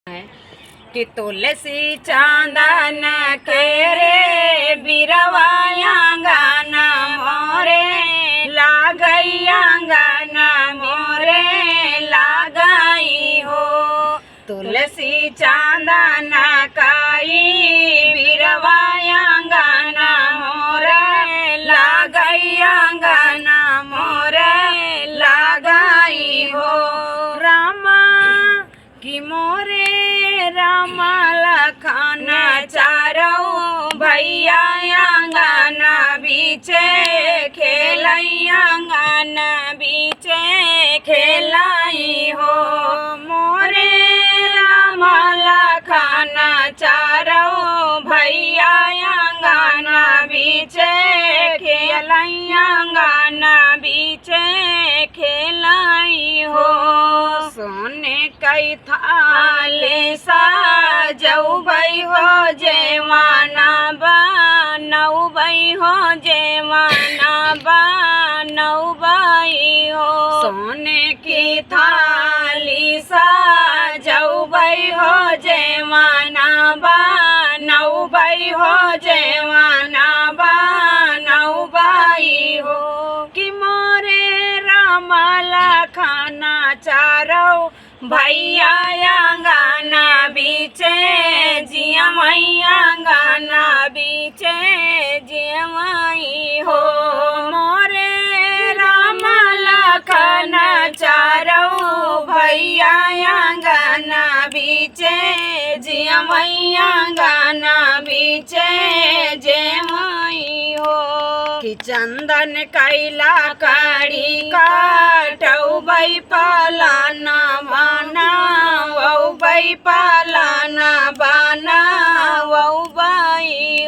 कि तुलसी चांदन के रे बिरवाया गाना मोरे लागैया गाना मोरे लागई हो। तुलसी चांदन काई बिरवाया गाना मोरे लागैया गाना मोरे लागई हो। रामा कि मोरे रामा लखन चारों भैया अंगना बीचे खेलैया अंगना बीचे खेलाई हो। मोरे रामा लखन चारों भैया अंगना बीचे खेलैया अंगना बीचे खेलाई हो। सोने कई थाले सजौबै हो जेवाना बनौबै हो जेवाना बनौबै हो। सोने की थाली सजौबै हो जेवाना बनौबै हो जेवाना बनौबै हो। कि मोरे रामा लखन चारों भैया अंगना बीचे जिया मैया अंगना बीचे जिया माई हो। मोरे रामा लखन चारों भैया अंगना बीचे जिया मैया अंगना बीचे जे माई हो। कि चंदन कैला कड़ी काटौबै पालाना बनावै पालाना बनावै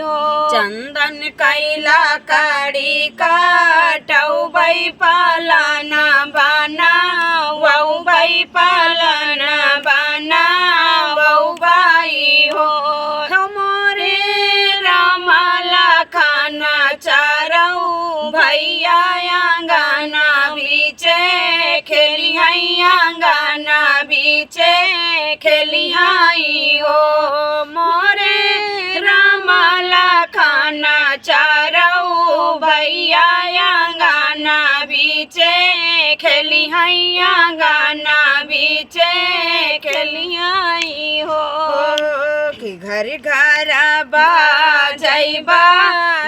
हो। चंदन कैला कड़ी काटौबै पालाना बनावै पालाना बनावै हो। मोरे रामा लखन चारों भैया अंगना बीचे खेलिया अंगना बीचे खेलिहाई हो। मोरे रामा लखन चारों भैया अंगना बीचे खेलिया अंगना बीचे खेलिहाई हो। कि घर घर बाजैबा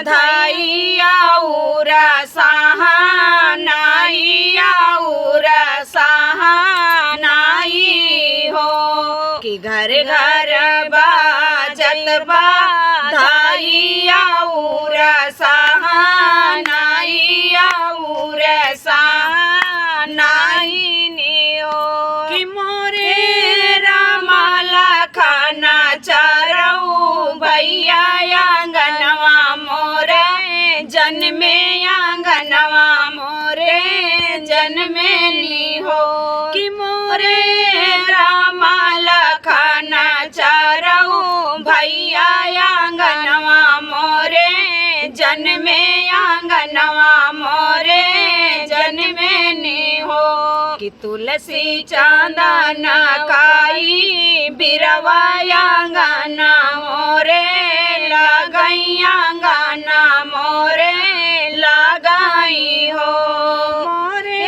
धाई आउरा सहानाई आउरा सहानाई हो। कि घर घर बाजत धाई आउरा सहानाई आउरा सहानाई हो। कि मोरे रामा लखन चारों भैया अंगनवा मोरे जन्मे अंगनवा मोरे जन्मे ली हो। कि मोरे रामा लखन चारों भैया अंगनवा मोरे जन्मे अंगनवा मोरे जन्मे नी हो। कि तुलसी चांदन काई बिरवाया अंगना मोरे लागैया अंगना मोरे लागई हो। मोरे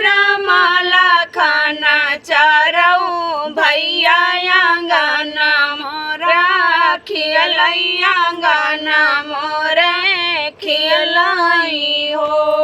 रामा लखन चारों भैया अंगना मोरा खिलैया अंगना मोरे खिलाई हो।